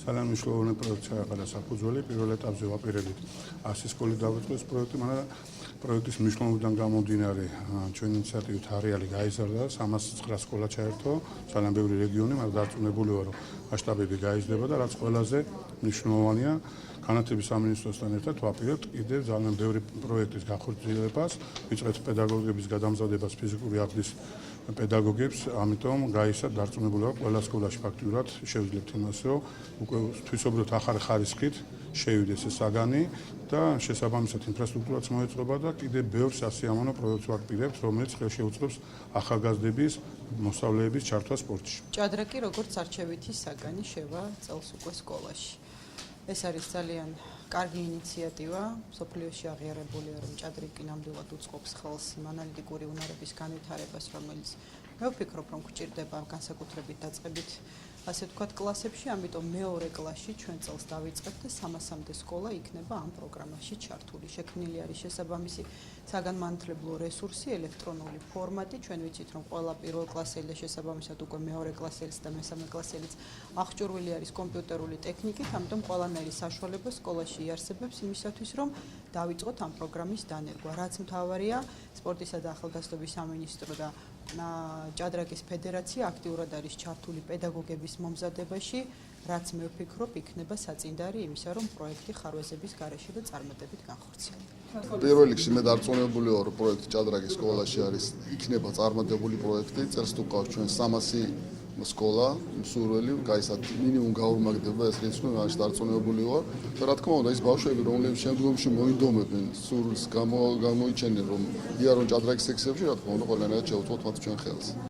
ძალიან მნიშვნელოვანი პროექტი ჩაეყარა საფუძველი. პირველ ეტაპზე ვაპირებთ 100 სკოლით დავიწყოს პროექტი, მაგრამ პროექტის მნიშვნელობიდან გამომდინარე ჩვენი ინიციატივით არეალი გაიზარდა, 309 სკოლა ჩაერთო, ძალიან ბევრი რეგიონი, მაგრამ დარწმუნებული ვარ, რომ მასშტაბები გაიზრდება და რაც ყველაზე მნიშვნელოვანია, განათლების სამინისტროსთან ერთად ვაპირებთ კიდევ ძალიან ბევრი პროექტის გახორციელებას, ვიწყებთ პედაგოგების გადამზადებას ფიზიკური აღზრდის პედაგოგებს, ამიტომ გაიზარდა დარწმუნებული ვარ, ყველა სკოლაში ფაქტიურად შევძლებთ იმას, რომ უკვე თვისობრივად ახალი ხარისხით შევიდეს ეს საგანი და შესაბამისად ინფრასტრუქტურაც მოეწყობა და კიდევ ბევრ სასიამოვნო პროექტს ვაპირებთ, რომელიც ხელშეუწყობს ახალგაზრდების მოსწავლეების ჩართვა სპორტში. ჭადრაკი როგორც არჩევითი საგანი შევა წელს უკვე სკოლაში. ეს არის ძალიან კარგი ინიციატივა, მსოფლიოში აღიარებულია, რომ ჭადრაკი ნამდვილად უწყობს ხელს იმ ანალიტიკური უნარების განვითარებას, რომელიც მე ვფიქრობ, რომ გვჭირდება განსაკუთრებით დაწყებით ასე ვთქვათ კლასებში, ამიტომ მეორე კლასში ჩვენ წელს დავიწყებთ და 300-მდე სკოლა იქნება ამ პროგრამაში ჩართული. შექმნილი არის შესაბამისი საგანმანათლებლო რესურსი, ელექტრონული ფორმატი. ჩვენ ვიცით, რომ ყველა პირველკლასელი და შესაბამისად უკვე მეორე კლასელიც და მესამე კლასელიც აღჭურვილი არის კომპიუტერული ტექნიკით, ამიტომ ყველანაირი საშუალება სკოლაში იარსებებს იმისათვის, რომ დავიწყოთ ამ პროგრამის დანერგვა. რაც მთავარია, სპორტისა და ახალგაზრდობის სამინისტრო და ჭადრაკის ფედერაცია აქტიურად არის ჩართული პედაგოგების მომზადებაში, რაც მე ვფიქრობ, იქნება საწინდარი იმისა, რომ პროექტი ხარვეზების გარეშე და წარმატებით განხორციელდება. პირველ რიგში მე დარწმუნებული ვარ, რომ პროექტი ჭადრაკის სკოლაში არის, იქნება წარმატებული პროექტი. წელს თუ ყავს ჩვენ 300 სკოლა, მსურველი, გაიცათ მინიმუმ გაორმაგდება ეს რიცხვი, მაშინ დარწმუნებული ვარ. და რა თქმა უნდა, ის ბავშვები, რომლებიც შემდგომში მოინდომებენ, სურვილს გამოიჩენენ, რომ იარონ ჭადრაკის სექციებში, რა თქმა უნდა, ყველანაირად შევუწყოთ მათ ჩვენ ხელს.